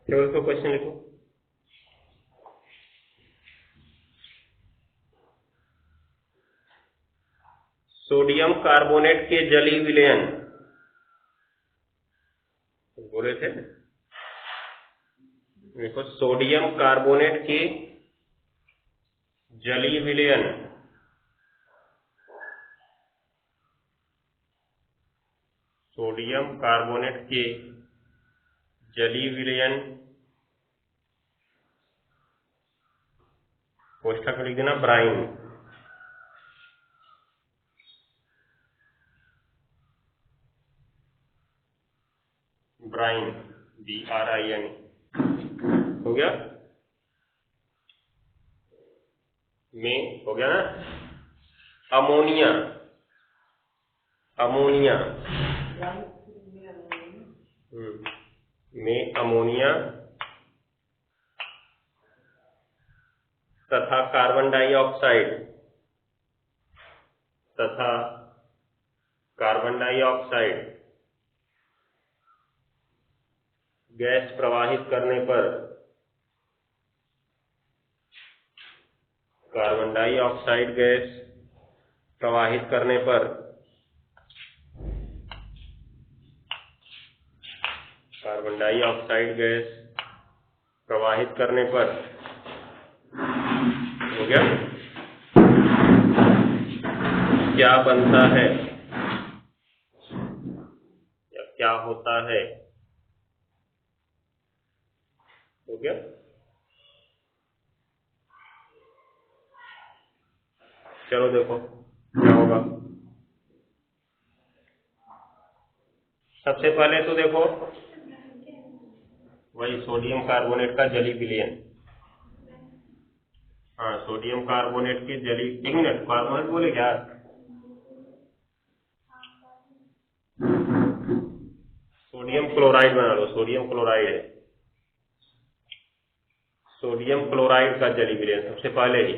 केवल को क्वेश्चन लिखो। सोडियम कार्बोनेट के जलीय विलयन बोले थे, देखो सोडियम कार्बोनेट के जलीय विलयन सोडियम कार्बोनेट के जलीय विलयन कोष्ठक में लिख देना ब्राइन। ब्राइन BRIN हो गया, में हो गया ना। अमोनिया, अमोनिया में अमोनिया तथा कार्बन डाइऑक्साइड तथा कार्बन डाइऑक्साइड गैस प्रवाहित करने पर कार्बन डाइऑक्साइड गैस प्रवाहित करने पर कार्बन डाइऑक्साइड गैस प्रवाहित करने पर हो गया, क्या बनता है या क्या होता है, हो गया। चलो देखो क्या होगा। सबसे पहले तो देखो वही सोडियम कार्बोनेट का जलीय विलयन। हाँ, सोडियम कार्बोनेट के जलीय, एक मिनट, कार्बोनेट बोले क्या? सोडियम क्लोराइड बना लो, सोडियम क्लोराइड है, सोडियम क्लोराइड का जलीय विलयन। सबसे पहले ही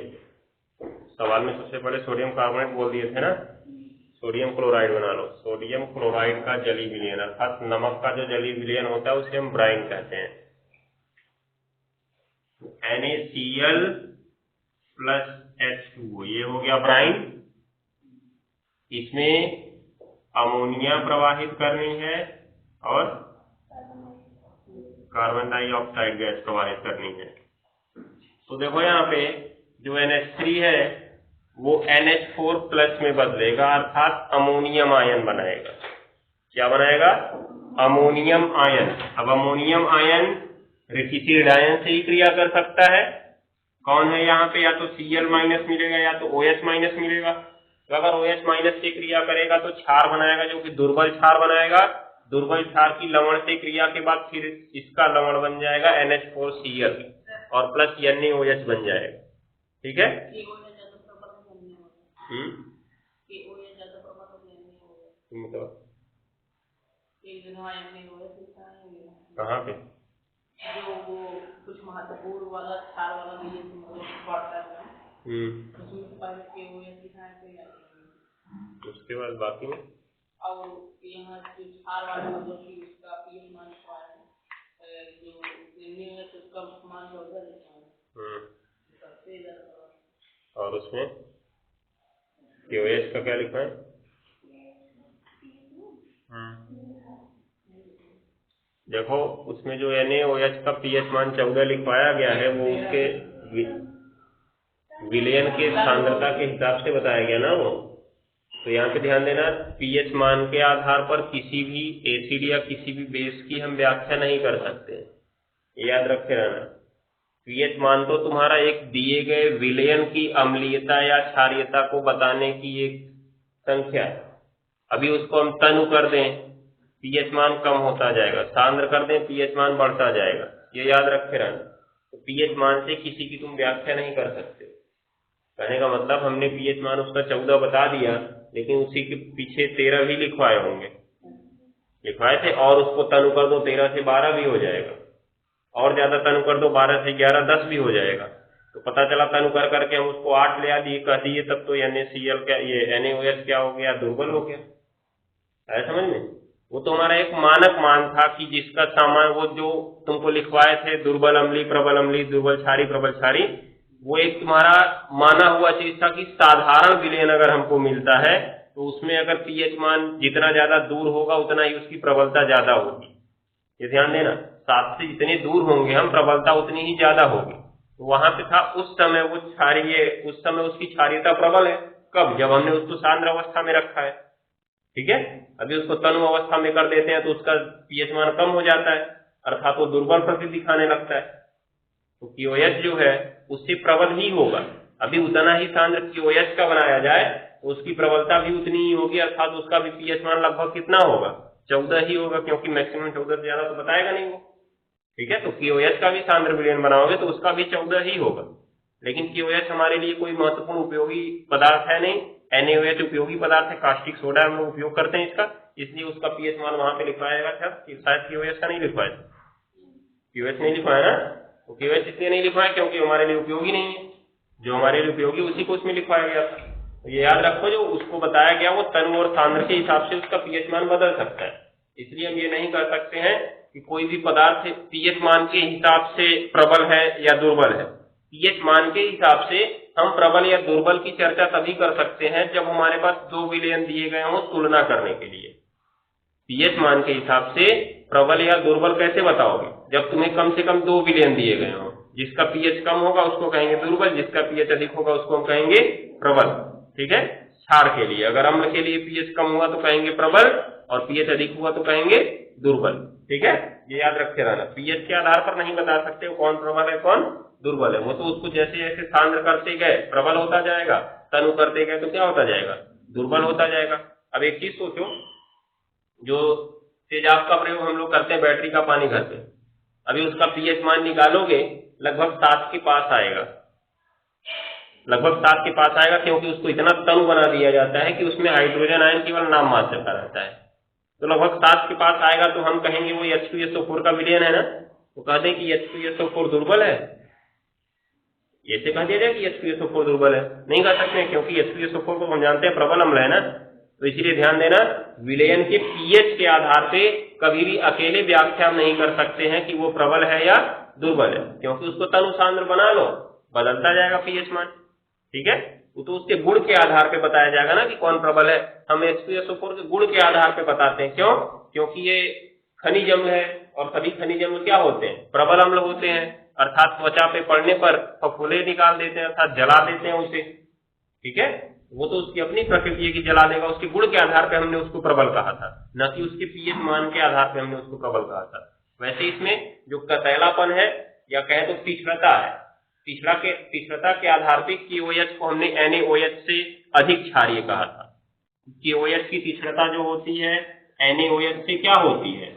सवाल में सबसे पहले सोडियम कार्बोनेट बोल दिए थे ना, सोडियम क्लोराइड बना लो। सोडियम क्लोराइड का जलीय विलयन अर्थात नमक का जो जलीय विलयन होता है उसे हम ब्राइन कहते हैं। NaCl + H2O, ये हो गया ब्राइन। इसमें अमोनिया प्रवाहित करनी है और कार्बन डाइऑक्साइड गैस प्रवाहित करनी है। तो देखो यहाँ पे जो NH3 है वो NH4+ में बदलेगा अर्थात अमोनियम आयन बनाएगा। क्या बनाएगा? Ammonium ion. अब अमोनियम आयन रेखीय आयन से ही क्रिया कर सकता है। कौन है यहाँ पे? या तो Cl- मिलेगा या तो OH- मिलेगा। तो अगर OH- से क्रिया करेगा तो क्षार बनाएगा जो कि दुर्बल क्षार बनाएगा। दुर्बल क्षार की लवण से क्रिया के बाद फिर इसका लवण बन जाएगा NH4Cl और प्लस NaOH बन जाएगा। ठीक है? कहाँ पे? जो वो कुछ महत्वपूर्ण वाला क्षार वाला भी है, उसमें पहले KOH लिखा है, उसके बाद बाकी में और यहाँ जो क्षार वाला मतलब कि उसका pH मान है, जो NaOH उसका मान 14 लिखा है। सबसे ज्यादा। और उसमें KOH का क्या लिखा है? देखो उसमें जो NaOH का pH मान 14 लिखवाया गया है वो उसके विलयन के सांद्रता के हिसाब से बताया गया ना वो। तो यहाँ पे ध्यान देना, pH मान के आधार पर किसी भी एसिड या किसी भी बेस की हम व्याख्या नहीं कर सकते, ये याद रखे रहना। pH मान तो तुम्हारा एक दिए गए विलयन की अम्लीयता या क्षारीयता को बताने की एक संख्या है। अभी उसको हम तनु कर दें pH मान कम होता जाएगा, सांद्र कर दें pH मान बढ़ता जाएगा, ये याद रखे रहना। तो pH मान से किसी की तुम व्याख्या नहीं कर सकते। कहने का मतलब हमने pH मान उसका 14 बता दिया, लेकिन उसी के पीछे 13 भी लिखवाए होंगे, लिखवाए थे, और उसको तनु कर दो 13 से 12 भी हो जाएगा, और ज्यादा तनु कर दो 12 से 11 10 भी हो जाएगा। तो पता चला तनु कर करके हम उसको 8 ले आ दिए, कह दिए, तब तो NaCl क्या, ये NaOH क्या हो गया? दुर्बल हो गया। है समझ में? वो तो हमारा एक मानक मान था कि जिसका सामान वो जो तुमको लिखवाए थे दुर्बल अम्लीय, प्रबल अम्लीय, दुर्बल क्षारीय, प्रबल क्षारीय, वो एक तुम्हारा माना हुआ चीज था कि साधारण विलयन अगर हमको मिलता है तो उसमें अगर पीएच मान जितना ज्यादा दूर होगा उतना ही उसकी प्रबलता ज्यादा होगी। ये ध्यान देना, 7 से जितने दूर होंगे हम प्रबलता उतनी ही ज्यादा होगी। तो वहां पे था उस समय वो क्षारीय, उस समय उसकी क्षारीयता प्रबल है। कब? जब हमने उसको सांद्र अवस्था में रखा है। ठीक है, अभी उसको तनु अवस्था में कर देते हैं तो उसका पीएच मान कम हो जाता है, अर्थात वो दुर्बल प्रकृति दिखाने लगता है। तो QOH जो है उससे प्रबल ही होगा। अभी उतना ही सांद्र QOH का बनाया जाए तो उसकी प्रबलता भी उतनी ही होगी, अर्थात उसका भी पीएच मान लगभग कितना होगा? 14 ही होगा, क्योंकि मैक्सिमम 14 से ज्यादा तो बताएगा नहीं वो। ठीक है, तो QOH का भी सांद्र विलयन बनाओगे तो उसका भी 14 ही होगा। लेकिन QOH हमारे लिए कोई महत्वपूर्ण उपयोगी पदार्थ है नहीं। NaOH उपयोगी पदार्थ है, कास्टिक सोडा हम लोग उपयोग करते हैं इसका, इसलिए उसका पीएच मान वहां पे लिखवाएगा था कि शायद QOH का नहीं लिखवाया था। QOH नहीं लिखवाया ना, तो QOH इसलिए नहीं लिखवाया क्योंकि हमारे लिए उपयोगी नहीं है। जो हमारे लिए उपयोगी उसी को उसमें लिखवाया गया था। तो ये याद रखो, जो उसको बताया गया वो तनु और सांद्र के हिसाब से उसका पीएच मान बदल सकता है। इसलिए हम ये नहीं कर सकते हैं कि कोई भी पदार्थ पीएच मान के हिसाब से प्रबल है या दुर्बल है। पीएच मान के हिसाब से हम प्रबल या दुर्बल की चर्चा तभी कर सकते हैं जब हमारे पास 2 विलयन दिए गए हों तुलना करने के लिए। पीएच मान के हिसाब से प्रबल या दुर्बल कैसे बताओगे? जब तुम्हें कम से कम 2 विलयन दिए गए हों। जिसका पीएच कम होगा उसको कहेंगे दुर्बल, जिसका पीएच अधिक होगा उसको हम कहेंगे प्रबल। ठीक है, क्षार के लिए अगर अम्ल के लिए पीएच कम हुआ तो कहेंगे प्रबल, और पीएच अधिक हुआ तो कहेंगे दुर्बल। ठीक है, ये याद रखे रहना। पीएच के आधार पर नहीं बता सकते हो कौन प्रबल है कौन दुर्बल है। वो तो उसको जैसे जैसे सांद्र करते गए प्रबल होता जाएगा, तनु करते गए तो क्या होता जाएगा? दुर्बल होता जाएगा। अब एक चीज सोचो, जो तेजाब का प्रयोग हम लोग करते हैं बैटरी का पानी घर पे, अभी उसका पीएच मान निकालोगे लगभग 7 के पास आएगा, लगभग 7 के पास आएगा, क्योंकि उसको इतना तनु बना दिया जाता है कि उसमें हाइड्रोजन आयन केवल नाम मात्र का रहता है। तो लगभग 7 के पास आएगा तो हम कहेंगे वो H2SO4 का विलयन है ना, तो कह दें कि H2SO4 दुर्बल है। ऐसे कह दिया जाए कि H2SO4 दुर्बल है? नहीं कह सकते, क्योंकि H2SO4 को हम जानते हैं प्रबल अम्ल है ना। तो इसीलिए ध्यान देना, विलयन के पीएच के आधार पे कभी भी अकेले व्याख्या नहीं कर सकते हैं कि वो प्रबल है या दुर्बल है, क्योंकि उसको तनु सांद्र बना लो बदलता जाएगा पीएच मान। ठीक है, वो तो उसके गुण के आधार पे बताया जाएगा ना कि कौन प्रबल है। हम H2SO4 के गुण के आधार पे बताते हैं। क्यों? क्योंकि ये खनिज अम्ल है, और सभी खनिज अम्ल क्या होते हैं? प्रबल अम्ल होते हैं, अर्थात त्वचा पे पड़ने पर फफूंदे निकाल देते हैं, अर्थात जला देते हैं उसे। ठीक है, वो तो उसकी अपनी प्रकृति है कि जला देगा। उसके गुण के आधार पे हमने उसको प्रबल कहा था, न कि उसके पीएच मान के आधार पे हमने उसको प्रबल कहा था। वैसे इसमें जो कतैलापन है या कहे तो तीक्ष्णता है, तीक्ष्णता के आधार पे KOH को हमने NaOH से अधिक क्षारीय कहा था। KOH की तीक्ष्णता जो होती है NaOH से क्या होती है?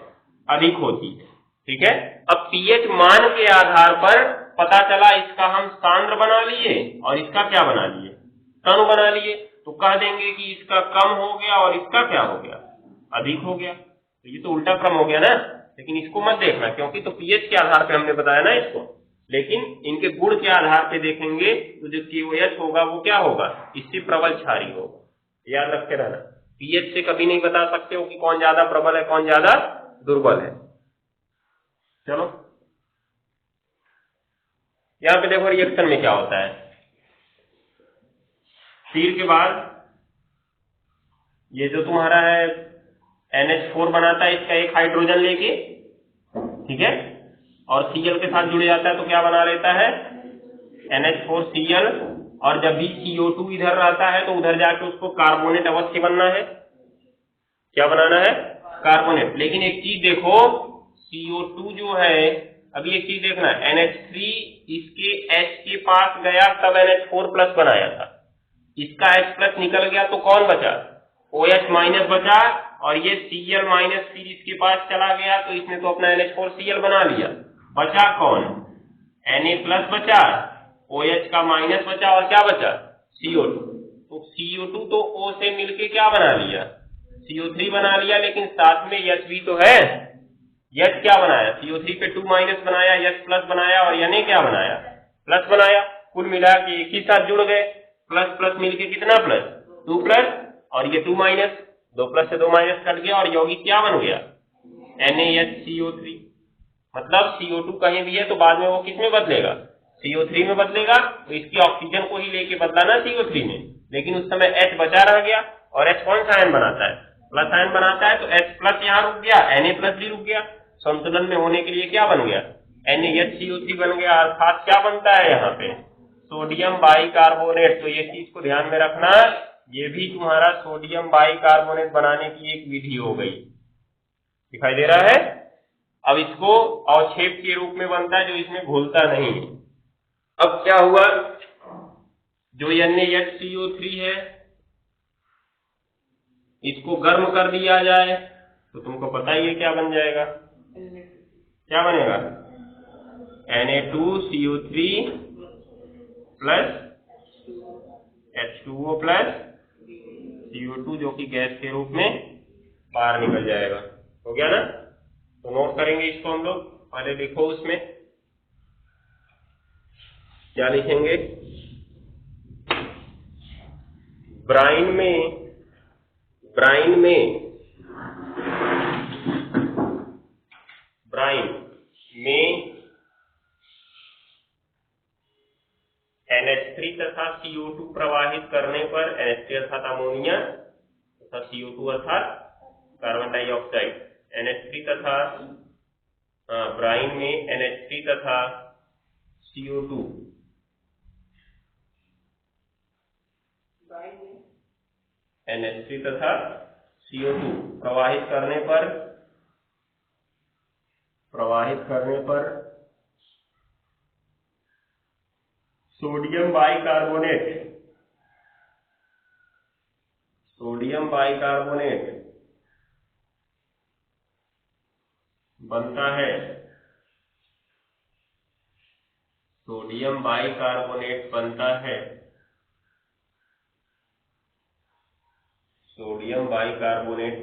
अधिक होती है। ठीक है, अब पीएच मान के आधार पर पता चला इसका हम सांद्र बना लिए और इसका क्या बना लिए? तनु बना लिए। तो कह देंगे कि इसका कम हो गया और इसका क्या हो गया? अधिक हो गया। तो ये तो उल्टा क्रम हो गया ना। लेकिन इसको मत देखना, क्योंकि तो पीएच के आधार पे हमने बताया ना इसको। लेकिन इनके गुण के आधार पे देखेंगे तो जो KOH होगा वो क्या होगा? इससे प्रबल क्षारीय होगा। याद रखे रहना, पीएच से कभी नहीं बता सकते हो कि कौन ज्यादा प्रबल है कौन ज्यादा दुर्बल है। चलो यहाँ पे देखो रिएक्शन में क्या होता है। तीर के बाद ये जो तुम्हारा है NH4 बनाता है, इसका एक हाइड्रोजन लेके, ठीक है, और Cl के साथ जुड़ जाता है तो क्या बना लेता है? NH4Cl। और जब भी CO2 इधर रहता है तो उधर जाके उसको कार्बोनेट अवश्य बनना है। क्या बनाना है? कार्बोनेट। लेकिन एक चीज देखो, CO2 जो है, अभी एक चीज देखना, NH3 इसके H के पास गया तब NH4 प्लस बनाया था, इसका H प्लस निकल गया तो कौन बचा? OH माइनस बचा, और ये Cl माइनस फिर इसके पास चला गया तो इसने तो अपना NH4Cl बना लिया। बचा कौन? Na प्लस बचा, OH का माइनस बचा, और क्या बचा? CO2। तो CO2 तो O से मिलके क्या बना लिया? CO3 बना लिया। लेकिन साथ में H भी तो है। H क्या बनाया? CO3 पे 2 माइनस बनाया, H प्लस बनाया, और Na क्या बनाया? प्लस बनाया। कुल मिला के एक ही साथ जुड़ गए, प्लस प्लस मिलके कितना प्लस? 2 प्लस, और ये 2 माइनस। 2 प्लस से 2 माइनस कट गया और यौगिक क्या बन गया, NaHCO3। मतलब CO2 कहीं भी है तो बाद में वो किस में बदलेगा, CO3 में बदलेगा। तो इसकी ऑक्सीजन को ही लेके बदला ना CO3 में, लेकिन उस समय H बचा रह गया, और H कौन सा आयन बनाता है, प्लस आयन बनाता है। तो H प्लस यहाँ रुक गया, Na प्लस भी रुक गया, संतुलन में होने के लिए क्या बन गया, NaHCO3 बन गया। अर्थात क्या बनता है यहाँ पे, सोडियम बाइकार्बोनेट। तो ये चीज को ध्यान में रखना, ये भी तुम्हारा सोडियम बाइकार्बोनेट बनाने की एक विधि हो गई, दिखाई दे रहा है। अब इसको अवक्षेप के रूप में बनता है, जो इसमें घुलता नहीं। अब क्या हुआ, जो NaHCO3 है इसको गर्म कर दिया जाए तो तुमको पता ही है क्या बन जाएगा, क्या बनेगा, Na2CO3 plus H2O plus CO2, जो कि गैस के रूप में बाहर निकल जाएगा। हो गया ना। तो नोट करेंगे इसको हम लोग। पहले लिखो, उसमें क्या लिखेंगे, ब्राइन में NH3 तथा CO2 प्रवाहित करने पर, NH3 अर्थात अमोनिया तथा CO2 अर्थात कार्बन डाइऑक्साइड, NH3 तथा ब्राइन में NH3 तथा CO2 NH3 तथा CO2 प्रवाहित करने पर सोडियम बाइकार्बोनेट बनता है। सोडियम बाइकार्बोनेट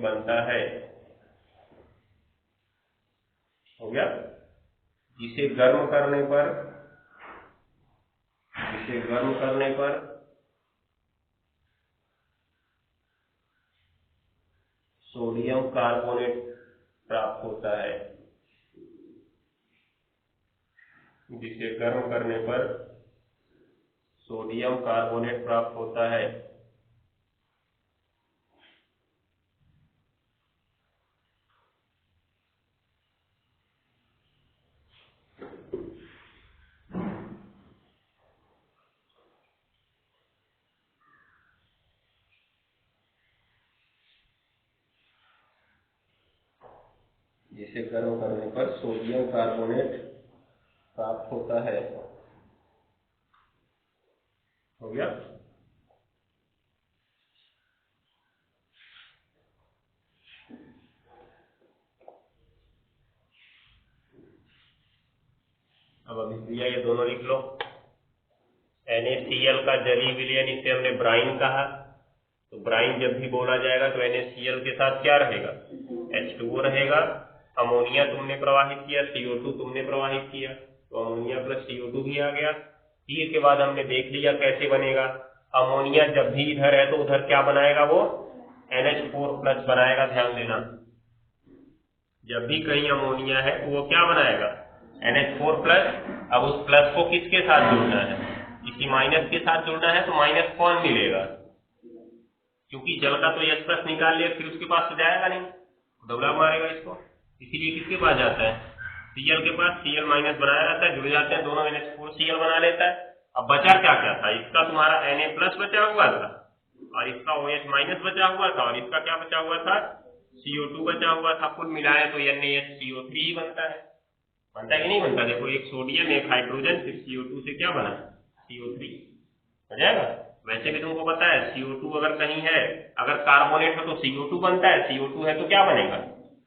बनता है। हो गया। जिसे गर्म करने पर सोडियम कार्बोनेट प्राप्त होता है। जिसे गर्म करने पर सोडियम कार्बोनेट प्राप्त होता है। जिसे गर्म करने पर सोडियम कार्बोनेट प्राप्त होता है। हो गया। अब अभिक्रिया ये दोनों लिख लो। NaCl का जलीय विलयन, इसे हमने ब्राइन कहा। तो ब्राइन जब भी बोला जाएगा तो NaCl के साथ क्या रहेगा, H2O रहेगा। अमोनिया तुमने प्रवाहित किया, CO2 तुमने प्रवाहित किया, तो अमोनिया प्लस CO2 भी आ गया। फिर के बाद हमने देख लिया कैसे बनेगा। अमोनिया जब भी इधर है तो उधर क्या बनाएगा, वो NH4 प्लस बनाएगा। ध्यान देना, जब भी कहीं अमोनिया है तो वो क्या बनाएगा, NH4 प्लस। अब उस प्लस को किसके साथ जोड़ना है, इसी माइनस के साथ जोड़ना है। तो माइनस कौन मिलेगा, क्योंकि जल का तो H प्लस निकाल लिया, फिर उसके पास तो जाएगा नहीं, डबला मारेगा इसको। इसीलिए किसके पास जाता है, Cl के पास। Cl माइनस बनाया जाता है, जुड़ जाते हैं दोनों, NH4Cl बना लेता है। अब बचा क्या क्या था, इसका तुम्हारा Na प्लस बचा हुआ था, और इसका OH माइनस बचा हुआ था, और इसका क्या बचा हुआ था, CO2 बचा हुआ था। कुल मिलाए तो NaHCO3 ही बनता है। बनता है कि नहीं बनता, देखो एक सोडियम एक हाइड्रोजन, फिर CO2 से क्या बना, CO3 हो जाएगा। वैसे भी तुमको पता है CO2 अगर कहीं है, अगर कार्बोनेट हो तो CO2 बनता है, CO2 है तो क्या बनेगा,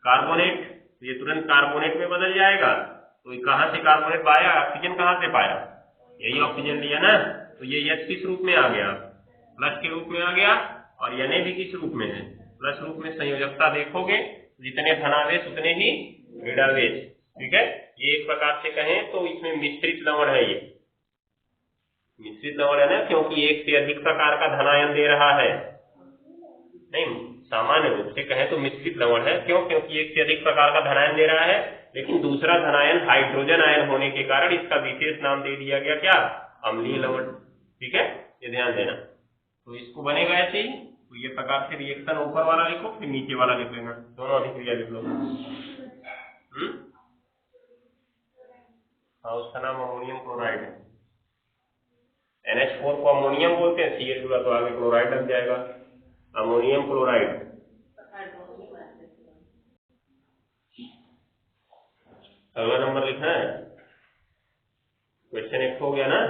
कार्बोनेट। ये तुरंत कार्बोनेट में बदल जाएगा। तो कहां से कार्बोनेट पाया, ऑक्सीजन कहां से पाया, यही ऑक्सीजन लिया ना। तो ये H किस रूप में आ गया, प्लस के रूप में आ गया। और Na भी किस रूप में है, प्लस रूप में। संयोजकता देखोगे, जितने धनावेश उतने ही ऋणावेश। ठीक है, ये एक प्रकार से कहें तो इसमें मिश्रित लवण है। ये मिश्रित लवण है ना, क्योंकि एक से अधिक प्रकार का धनायन दे रहा है। नहीं, सामान्य रूप से कहें तो मिश्रित लवण है। क्यों? क्योंकि एक से अधिक प्रकार का धनायन दे रहा है, लेकिन दूसरा धनायन हाइड्रोजन आयन होने के कारण इसका विशेष नाम दे दिया गया क्या? अम्लीय लवण। ठीक है, ये ध्यान देना। तो इसको बनेगा ऐसे ही, तो ये प्रकार से रिएक्शन ऊपर वाला लिखो, फिर नीचे वाला लिख लेना, दोनों अभिक्रिया लिख लो। हाँ, उसका नाम अमोनियम क्लोराइड है। NH4 को अमोनियम बोलते हैं, Cl जुड़ा तो आगे क्लोराइड लग जाएगा, अमोनियम क्लोराइड। अगला नंबर लिखना है, क्वेश्चन 1 हो गया ना।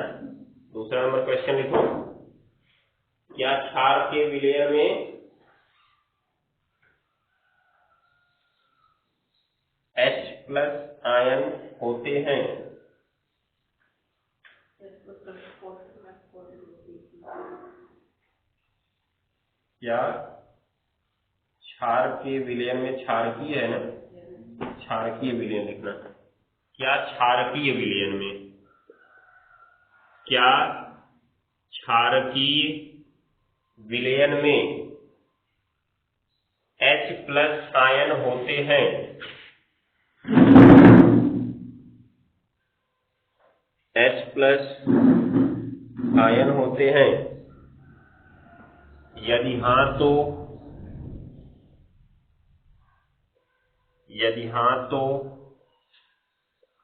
दूसरा नंबर क्वेश्चन लिखो, क्या क्षार के विलयन में H+ आयन होते हैं? क्या क्षार के विलयन में, क्षारकीय है ना, क्षारकीय विलयन लिखना। क्या क्षारकीय विलयन में, क्या क्षारकीय विलयन में H+ आयन होते हैं? H+ आयन होते हैं? यदि हाँ तो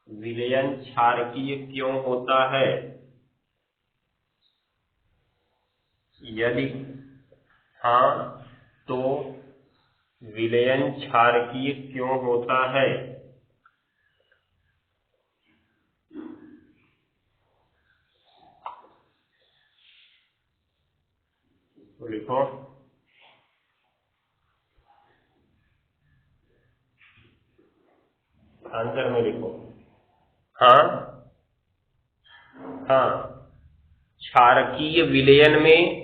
विलयन क्षारकीय क्यों होता है? यदि हाँ तो विलयन क्षारकीय क्यों होता है? तो लिखो, आंसर में लिखो। हाँ, क्षारकीय विलयन में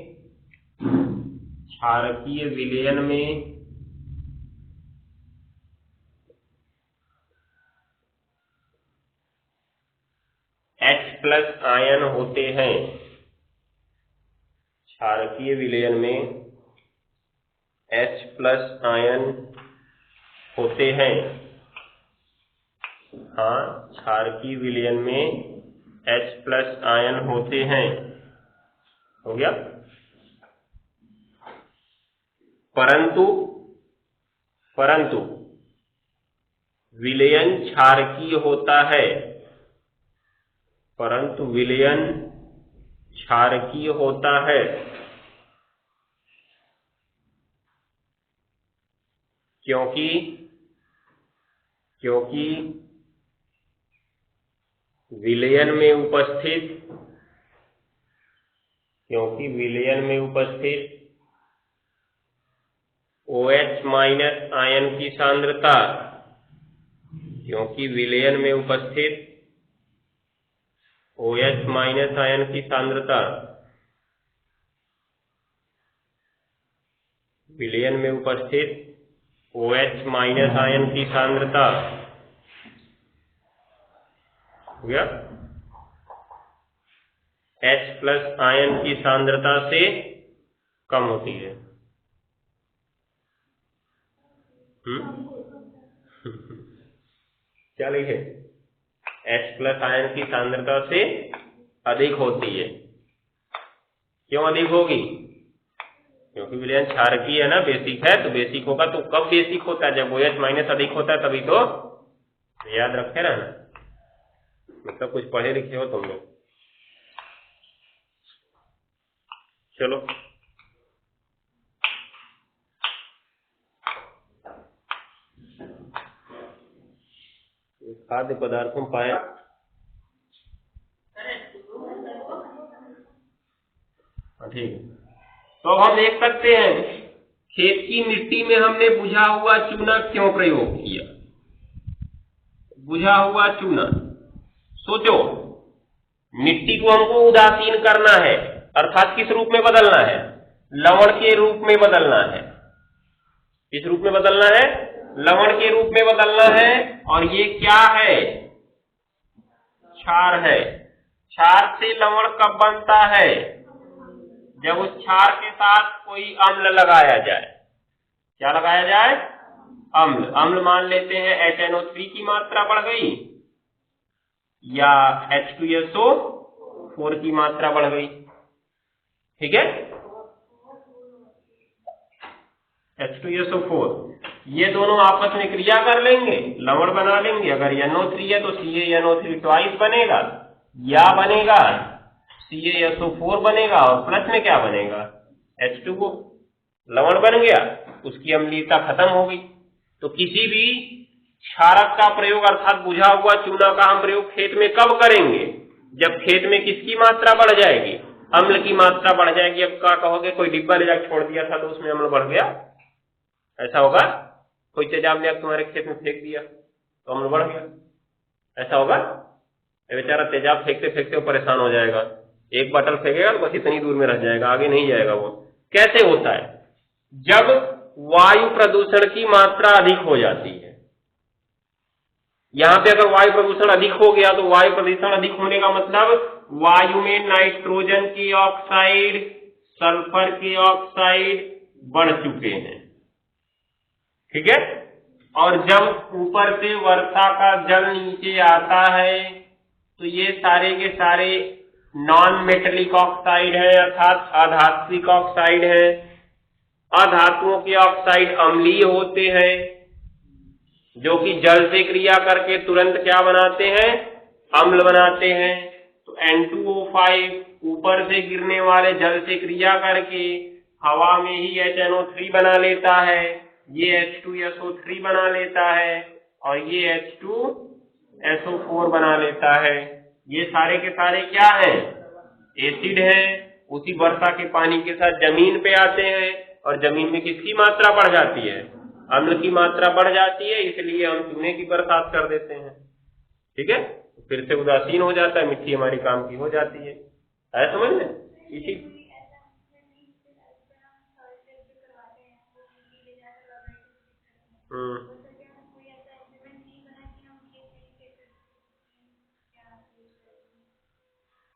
H+ आयन होते हैं। क्षारकीय विलयन में H+ आयन होते हैं। हाँ, क्षारकीय विलयन में H+ आयन होते हैं। हो गया। परंतु विलयन क्षारकीय होता है। परंतु विलयन क्षारकीय होता है क्योंकि विलयन में उपस्थित OH- आयन की सांद्रता, क्योंकि विलयन में उपस्थित OH- आयन की सांद्रता, विलयन में उपस्थित OH- आयन की सांद्रता, हो गया, H+ आयन की सांद्रता से कम होती है। क्या लिखे? H+ आयन की सांद्रता से अधिक होती है। क्यों अधिक होगी? क्योंकि विलयन क्षारकीय है ना, बेसिक है, तो बेसिक होगा। तो कब बेसिक होता है? जब OH- अधिक होता है, तभी तो याद रखे ना, मतलब कुछ पढ़े लिखे हो तुम लोग। चलो, खाद्य पदार्थों पाए, ठीक है। तो हम देख सकते हैं, खेत की मिट्टी में हमने बुझा हुआ चूना क्यों प्रयोग किया? बुझा हुआ चूना, सोचो, मिट्टी को हमको उदासीन करना है, अर्थात किस रूप में बदलना है? लवण के रूप में बदलना है। किस रूप में बदलना है? लवण के रूप में बदलना है। और ये क्या है? क्षार है। क्षार से लवण कब बनता है? जब उस क्षार के साथ कोई अम्ल लगाया जाए। क्या लगाया जाए? अम्ल। अम्ल मान लेते हैं HNO3 की मात्रा बढ़ गई या H2SO4 की मात्रा बढ़ गई। ठीक है, H2SO4 ये दोनों आपस में क्रिया कर लेंगे, लवण बना लेंगे। अगर NO3 है तो CaNO3 ट्वाइस बनेगा, या बनेगा CaSO4 बनेगा, और प्लस में क्या बनेगा? H2O। लवण बन गया, उसकी अम्लीयता खत्म हो गई। तो किसी भी क्षारक का प्रयोग अर्थात बुझा हुआ चूना का हम प्रयोग खेत में कब करेंगे? जब खेत में किसकी मात्रा बढ़ जाएगी? अम्ल की मात्रा बढ़ जाएगी। अब क्या कहोगे, कोई डिब्बा ले जाकर छोड़ दिया था तो उसमें अम्ल बढ़ गया, ऐसा होगा? कोई तेजाब ले तुम्हारे खेत में फेंक दिया तो अम्ल बढ़ गया, ऐसा होगा? बेचारा तेजाब फेंकते फेंकते परेशान हो जाएगा, एक बॉटल फेंकेगा तो बस इतनी दूर में रह जाएगा, आगे नहीं जाएगा वो। कैसे होता है? जब वायु प्रदूषण की मात्रा अधिक हो जाती है। यहां पे अगर वायु प्रदूषण अधिक हो गया तो वायु प्रदूषण अधिक होने का मतलब वायु में नाइट्रोजन की ऑक्साइड, सल्फर की ऑक्साइड बढ़ चुके हैं। ठीक है, और जब ऊपर से वर्षा का जल नीचे आता है तो ये सारे के सारे नॉन मेटेलिक ऑक्साइड है, अर्थात अधात्विक ऑक्साइड है। अधातुओं के ऑक्साइड अम्लीय होते हैं, जो कि जल से क्रिया करके तुरंत क्या बनाते हैं? अम्ल बनाते हैं। तो N2O5 ऊपर से गिरने वाले जल से क्रिया करके हवा में ही HNO3 बना लेता है, ये H2SO3 बना लेता है, और ये H2SO4 बना लेता है। ये सारे के सारे क्या हैं? एसिड हैं। उसी वर्षा के पानी के साथ जमीन पे आते हैं, और जमीन में किसकी मात्रा बढ़ जाती है? अम्ल की मात्रा बढ़ जाती है, इसलिए हम चूने की बरसात कर देते हैं। ठीक है, फिर से उदासीन हो जाता है, मिट्टी हमारी काम की हो जाती है। समझ में? इसी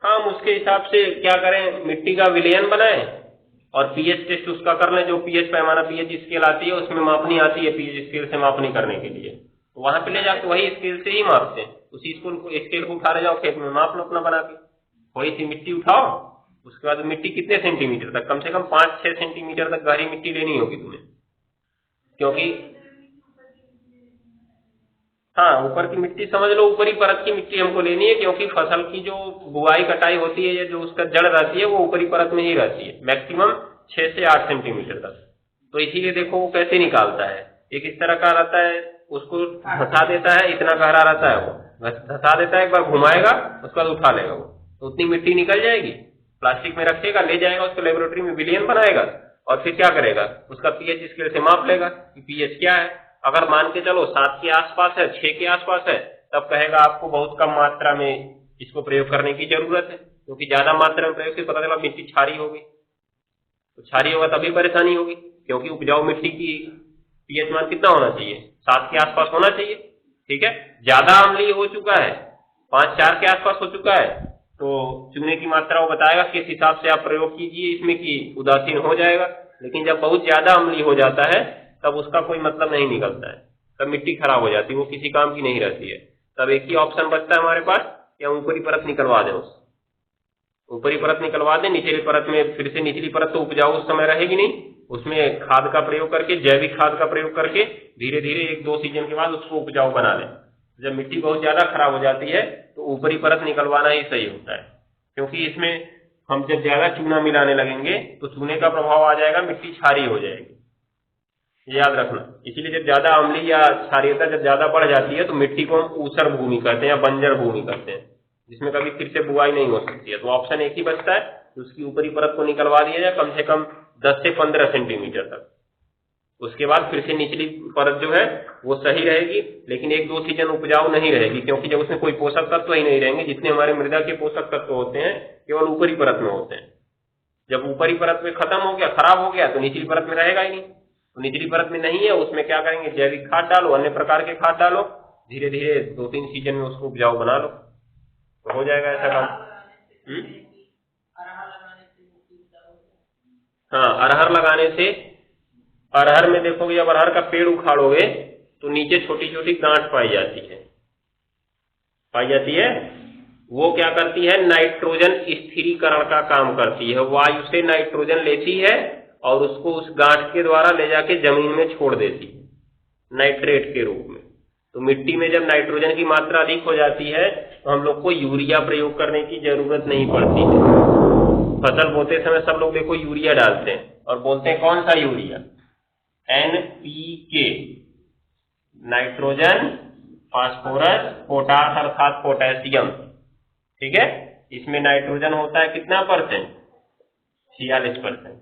हम उसके हिसाब से क्या करें, मिट्टी का विलयन बनाएं और पीएच टेस्ट उसका कर लें। जो पीएच पैमाना, पीएच स्केल आती है, उसमें मापनी आती है, पीएच स्केल से मापनी करने के लिए तो वहां पे ले जाकर वही स्केल से ही मापते हैं। उसी स्केल को उठा ले जाओ खेत में, माप लो अपना बना के। थोड़ी सी मिट्टी उठाओ, उसके बाद मिट्टी कितने सेंटीमीटर तक, कम से कम 5-6 सेंटीमीटर तक गहरी मिट्टी लेनी होगी तुम्हें, क्योंकि हाँ, ऊपर की मिट्टी समझ लो, ऊपरी परत की मिट्टी हमको लेनी है, क्योंकि फसल की जो बुआई कटाई होती है या जो उसका जड़ रहती है वो ऊपरी परत में ही रहती है, मैक्सिमम 6 से 8 सेंटीमीटर तक। तो इसीलिए देखो वो कैसे निकालता है, एक इस तरह का रहता है, उसको धंसा देता है, इतना गहरा रहता है, वो धंसा देता है, एक बार घुमाएगा उसके बाद उठा लेगा वो, तो उतनी मिट्टी निकल जाएगी, प्लास्टिक में रखेगा, ले जाएगा उसको लेबोरेटरी में विलयन बनाएगा, और फिर क्या करेगा, उसका पीएच स्केल से माप लेगा कि पीएच क्या है। अगर मान के चलो 7 के आसपास है, 6 के आसपास है, तब कहेगा आपको बहुत कम मात्रा में इसको प्रयोग करने की जरूरत है, क्योंकि ज्यादा मात्रा में प्रयोग से पता चला मिट्टी क्षारी हो गई, तो क्षारी होगा तभी परेशानी होगी, क्योंकि उपजाऊ मिट्टी की पीएच मान कितना होना चाहिए? 7 के आसपास होना चाहिए। ठीक है, ज्यादा अम्लीय हो चुका है, 5-4 के आसपास हो चुका है, तो चूने की मात्रा वो बताएगा किस हिसाब से आप प्रयोग कीजिए इसमें कि उदासीन हो जाएगा। लेकिन जब बहुत ज्यादा अम्लीय हो जाता है तब उसका कोई मतलब नहीं निकलता है, तब मिट्टी खराब हो जाती है, वो किसी काम की नहीं रहती है। तब एक ही ऑप्शन बचता है हमारे पास, या ऊपरी परत निकलवा दें, उस ऊपरी परत निकलवा दें, निचली परत में फिर से निचली परत तो उपजाऊ उस समय रहेगी नहीं, उसमें खाद का प्रयोग करके, जैविक खाद का प्रयोग करके धीरे धीरे 1-2 सीजन के बाद उसको उपजाऊ बना लें। जब मिट्टी बहुत ज्यादा खराब हो जाती है तो ऊपरी परत निकलवाना ही सही होता है, क्योंकि इसमें हम जब ज्यादा चूना मिलाने लगेंगे तो चूने का प्रभाव आ जाएगा, मिट्टी क्षारीय हो जाएगी, याद रखना। इसीलिए जब ज्यादा अम्लीय या क्षारीयता जब ज्यादा बढ़ जाती है तो मिट्टी को हम ऊसर भूमि कहते हैं या बंजर भूमि कहते हैं, जिसमें कभी फिर से बुआई नहीं हो सकती है। तो ऑप्शन एक ही बचता है, उसकी ऊपरी परत को निकलवा दिया जाए कम से कम 10 से 15 सेंटीमीटर तक। उसके बाद फिर से निचली परत जो है वो सही रहेगी, लेकिन 1-2 सीजन उपजाऊ नहीं रहेगी, क्योंकि जब उसमें कोई पोषक तत्व ही नहीं रहेंगे, जितने हमारे मृदा के पोषक तत्व होते हैं केवल ऊपरी परत में होते हैं। जब ऊपरी परत में खत्म हो गया, खराब हो गया, तो निचली परत में रहेगा ही नहीं। तो निचली परत में नहीं है, उसमें क्या करेंगे, जैविक खाद डालो, अन्य प्रकार के खाद डालो, धीरे धीरे 2-3 सीजन में उसको उपजाऊ बना लो, तो हो जाएगा ऐसा काम। हाँ, अरहर लगाने से अरहर में देखोगे, जब अरहर का पेड़ उखाड़ोगे तो नीचे छोटी छोटी गांठ पाई जाती है। वो क्या करती है, नाइट्रोजन स्थिरीकरण का काम करती है। वायु से नाइट्रोजन लेती है और उसको उस गांठ के द्वारा ले जाके जमीन में छोड़ देती है नाइट्रेट के रूप में। तो मिट्टी में जब नाइट्रोजन की मात्रा अधिक हो जाती है तो हम लोग को यूरिया प्रयोग करने की जरूरत नहीं पड़ती है। फसल बोते समय सब लोग देखो यूरिया डालते हैं और बोलते हैं कौन सा urea, NPK, nitrogen, phosphorus, potash अर्थात पोटेशियम। ठीक है, इसमें नाइट्रोजन होता है कितना परसेंट, 46%।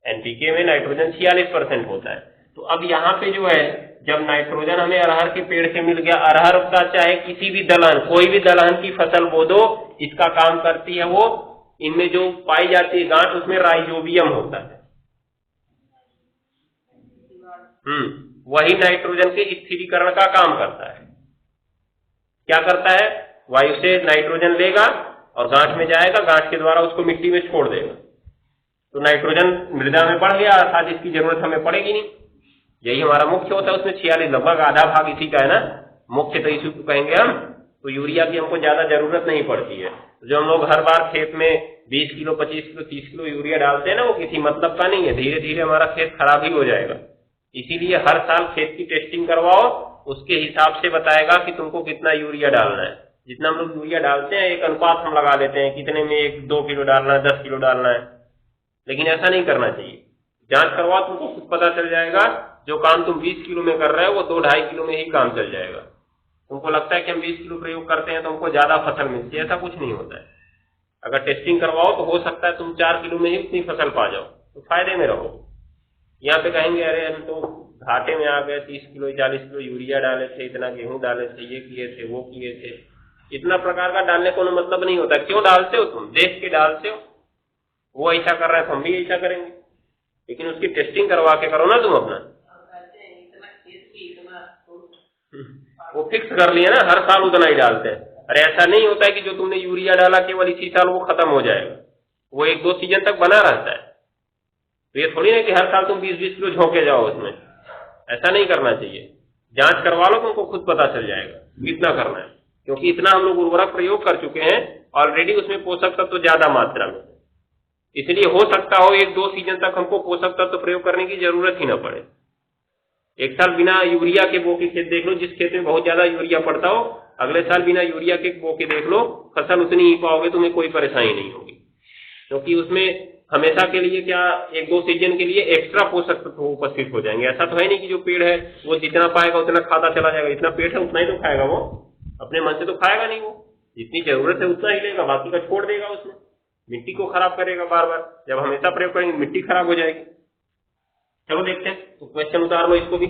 NPK में नाइट्रोजन 46% होता है। तो अब यहाँ पे जो है, जब नाइट्रोजन हमें अरहर के पेड़ से मिल गया, अरहर का चाहे किसी भी दलहन, कोई भी दलहन की फसल बो दो, इसका काम करती है वो, इनमें जो पाई जाती है गांठ उसमें राइजोबियम होता है। वही नाइट्रोजन के स्थिरीकरण का काम करता है। क्या करता है, वायु से नाइट्रोजन लेगा और गांठ में जाएगा, गांठ के द्वारा उसको मिट्टी में छोड़ देगा। तो नाइट्रोजन मृदा में बढ़ गया अर्थात इसकी जरूरत हमें पड़ेगी नहीं। यही हमारा मुख्य होता है, उसमें 46 लगभग आधा भाग इसी का है ना, मुख्य तो इसी को कहेंगे हम। तो यूरिया की हमको ज्यादा जरूरत नहीं पड़ती है। तो जो हम लोग हर बार खेत में 20 किलो 25 किलो 30 किलो यूरिया डालते हैं ना, वो किसी मतलब का नहीं है। धीरे धीरे हमारा खेत खराब ही हो जाएगा। इसीलिए हर साल खेत की टेस्टिंग करवाओ, उसके हिसाब से बताएगा कि तुमको कितना यूरिया डालना है। जितना हम लोग यूरिया डालते हैं एक अनुपात हम लगा लेते हैं, कितने में 1-2 किलो डालना है, 10 किलो डालना है, लेकिन ऐसा नहीं करना चाहिए। जांच करवाओ, तुमको खुद पता चल जाएगा जो काम तुम 20 किलो में कर रहे हो वो 2-2.5 किलो में ही काम चल जाएगा। तुमको लगता है कि हम 20 किलो प्रयोग करते हैं तो हमको ज्यादा फसल मिलती है, ऐसा कुछ नहीं होता है। अगर टेस्टिंग करवाओ तो हो सकता है तुम 4 किलो में ही उतनी फसल पा जाओ, तो फायदे में रहो। यहाँ पे कहेंगे अरे हम तो घाटे में आ गए, 30 किलो 40 किलो यूरिया डाले थे, इतना गेहूं डाले थे, ये किए थे, वो किए थे। इतना प्रकार का डालने को मतलब नहीं होता। क्यों डालते हो तुम, देख के डालते हो। वो ऐसा कर रहा है तो हम भी ऐसा करेंगे, लेकिन उसकी टेस्टिंग करवा के करो ना तुम अपना। वो फिक्स कर लिया ना, हर साल उतना ही डालते हैं। अरे ऐसा नहीं होता है कि जो तुमने यूरिया डाला केवल इसी साल वो खत्म हो जाएगा, वो 1-2 सीजन तक बना रहता है। तो ये थोड़ी ना कि हर साल तुम 20-20 किलो झोंके जाओ उसमें, ऐसा नहीं करना चाहिए। जांच करवा लो, तुमको खुद पता चल जाएगा कितना करना है, क्योंकि इतना हम लोग उर्वरक प्रयोग कर चुके हैं ऑलरेडी, उसमें पोषक तत्व ज्यादा मात्रा में। इसलिए हो सकता हो 1-2 सीजन तक हमको पोषक तत्व प्रयोग करने की जरूरत ही न पड़े। एक साल बिना यूरिया के बो के खेत देख लो, जिस खेत में बहुत ज्यादा यूरिया पड़ता हो, अगले साल बिना यूरिया के बो के देख लो, फसल उतनी ही पाओगे, तुम्हें कोई परेशानी नहीं होगी। क्योंकि उसमें हमेशा के लिए क्या 1-2 सीजन के लिए एक्स्ट्रा पोषक तत्व उपस्थित हो जाएंगे। ऐसा तो है नहीं कि जो पेड़ है वो जितना पाएगा उतना खाता चला जाएगा। इतना पेड़ है उतना ही तो खाएगा, वो अपने मन से तो खाएगा नहीं। वो जितनी जरूरत है उतना ही लेगा, बाकी का छोड़ देगा उसमें, मिट्टी को खराब करेगा बार बार। जब हमेशा प्रयोग करेंगे मिट्टी खराब हो जाएगी। चलो देखते हैं, तो क्वेश्चन उतार लो, इसको भी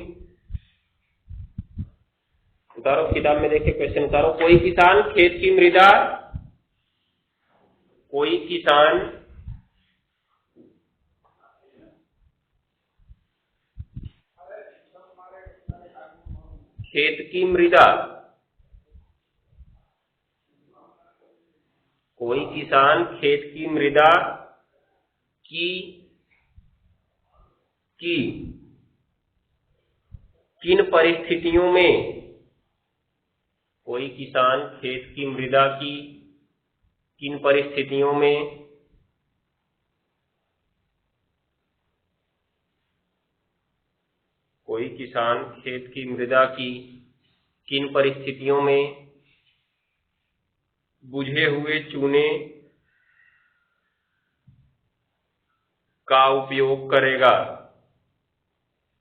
उतारो, किताब में देखिए क्वेश्चन उतारो। कोई किसान खेत की मृदा, कोई किसान खेत की मृदा, कोई किसान खेत की मृदा की किन परिस्थितियों में, कोई किसान खेत की मृदा की किन परिस्थितियों में कोई किसान खेत की मृदा की किन परिस्थितियों में बुझे हुए चूने का उपयोग करेगा।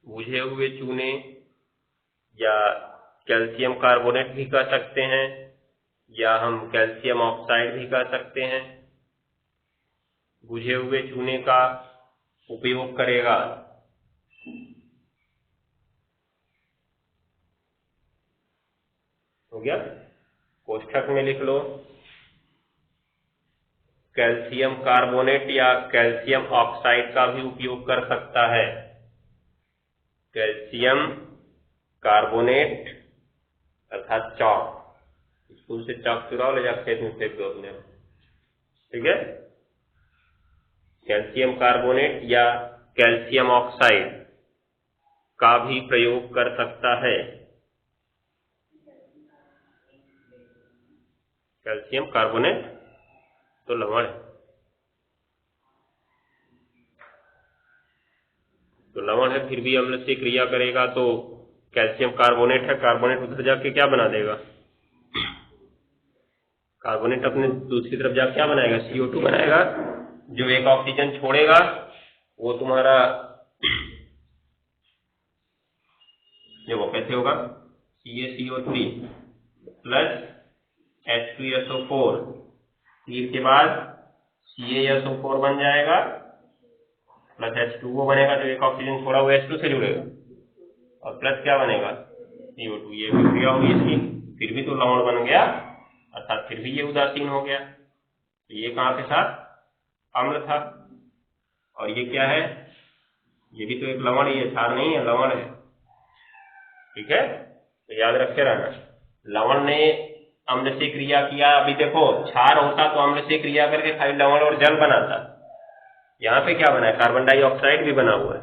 बुझे हुए चूने या कैल्शियम कार्बोनेट भी कह सकते हैं, या हम कैल्शियम ऑक्साइड भी कह सकते हैं। बुझे हुए चूने का उपयोग करेगा। हो गया, कोष्ठक में लिख लो, कैल्शियम कार्बोनेट या कैल्शियम ऑक्साइड का भी उपयोग कर सकता है। कैल्शियम कार्बोनेट अर्थात चॉक, स्कूल से चॉक चुराओ, ले जा खेत में फेंक दो अपने, ठीक है। कैल्शियम कार्बोनेट या कैल्शियम ऑक्साइड का भी प्रयोग कर सकता है। कैल्शियम कार्बोनेट तो लवण है, तो लवण है फिर भी अम्ल से क्रिया करेगा तो कैल्शियम कार्बोनेट है, कार्बोनेट उधर जाके क्या बना देगा, कार्बोनेट अपने दूसरी तरफ जाके क्या बनाएगा, CO2 बनाएगा। जो एक ऑक्सीजन छोड़ेगा वो तुम्हारा जो वो कैसे होगा, CaCO3 प्लस H2SO4, फिर के बाद CaSO4 बन जाएगा प्लस H2O बनेगा, जो एक ऑक्सीजन छोड़ा हुआ H2 से जुड़ेगा, और प्लस क्या बनेगा, CO2। ये विक्रिया होगी इसकी, फिर भी तो लवण बन गया, अर्थात फिर भी ये उदासीन हो गया। तो ये कहाँ पे था, अम्ल था, और ये क्या है, ये भी तो एक लवण, ये क्षार नहीं है, लवण है। ठीक है, तो याद रखे रहना, लवण ने अम्ल से क्रिया किया। अभी देखो क्षार होता तो अम्ल से क्रिया करके खाली लवण और जल बनाता, यहाँ पे क्या बना है, कार्बन डाइऑक्साइड भी बना हुआ है।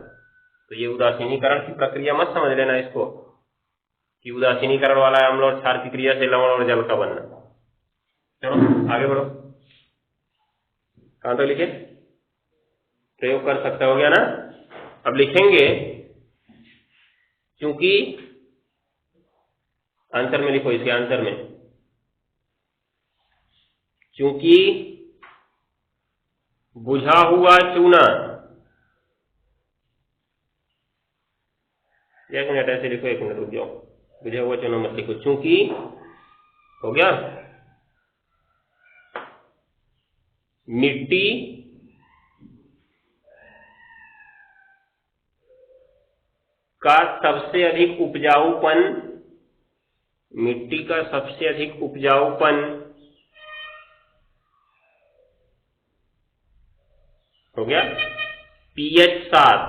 तो ये उदासीनीकरण की प्रक्रिया मत समझ लेना इसको कि उदासीनीकरण वाला है अम्ल और क्षार की क्रिया से लवण और जल का बनना। चलो आगे बढ़ो, कहां तक लिखे, प्रयोग कर सकते हो गया ना। अब लिखेंगे, क्योंकि आंसर में लिखो, इसके आंसर में, क्योंकि बुझा हुआ चूना, एक मिनट ऐसे लिखो, एक मिनट रुक जाओ, बुझा हुआ चूना मत लिखो, चूंकि हो गया, मिट्टी का सबसे अधिक उपजाऊपन, मिट्टी का सबसे अधिक उपजाऊपन हो गया pH 7,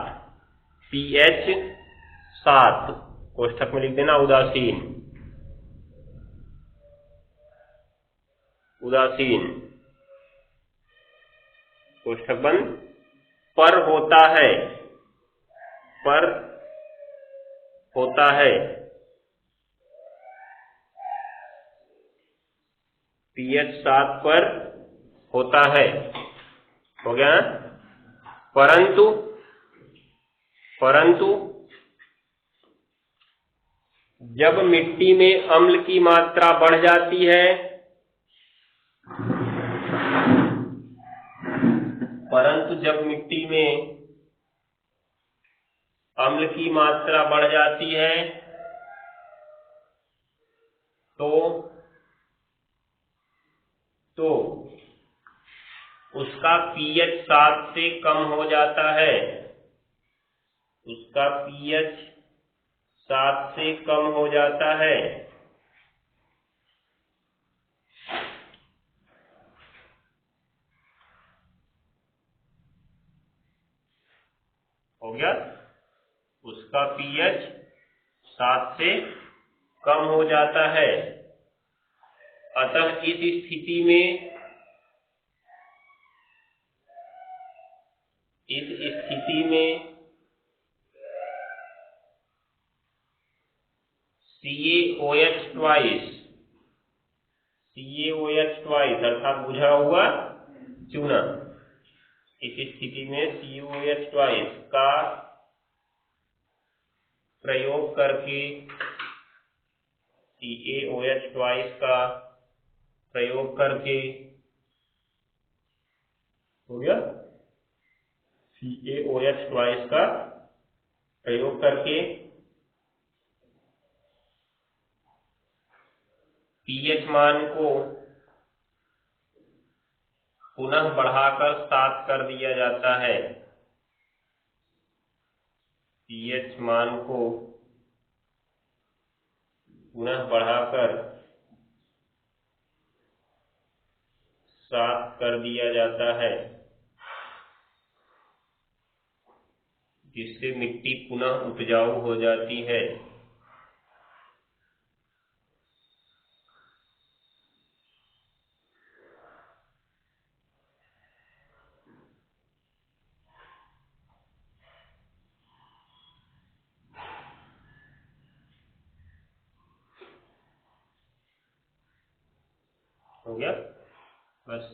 pH 7 कोष्ठक में लिख देना, उदासीन, उदासीन कोष्ठक बंद, पर होता है, पर होता है, pH 7 पर होता है, हो गया। परंतु परंतु जब मिट्टी में अम्ल की मात्रा बढ़ जाती है, परंतु जब मिट्टी में अम्ल की मात्रा बढ़ जाती है तो उसका pH 7 से कम हो जाता है, उसका pH 7 से कम हो जाता है। हो गया, उसका pH 7 से कम हो जाता है। अतः इस स्थिति में CaOH ट्वाइस अर्थात बुझा हुआ चूना, इस स्थिति में CaOH ट्वाइस का प्रयोग करके, CaOH ट्वाइस का प्रयोग करके, हो गया, CaOH ट्वाइस का प्रयोग करके pH मान को पुनः बढ़ाकर 7 कर दिया जाता है। pH मान को पुनः बढ़ाकर 7 कर दिया जाता है, जिससे मिट्टी पुनः उपजाऊ हो जाती है। हो गया बस।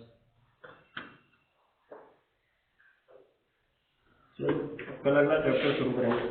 चलो कल अगला चैप्टर शुरू करेंगे।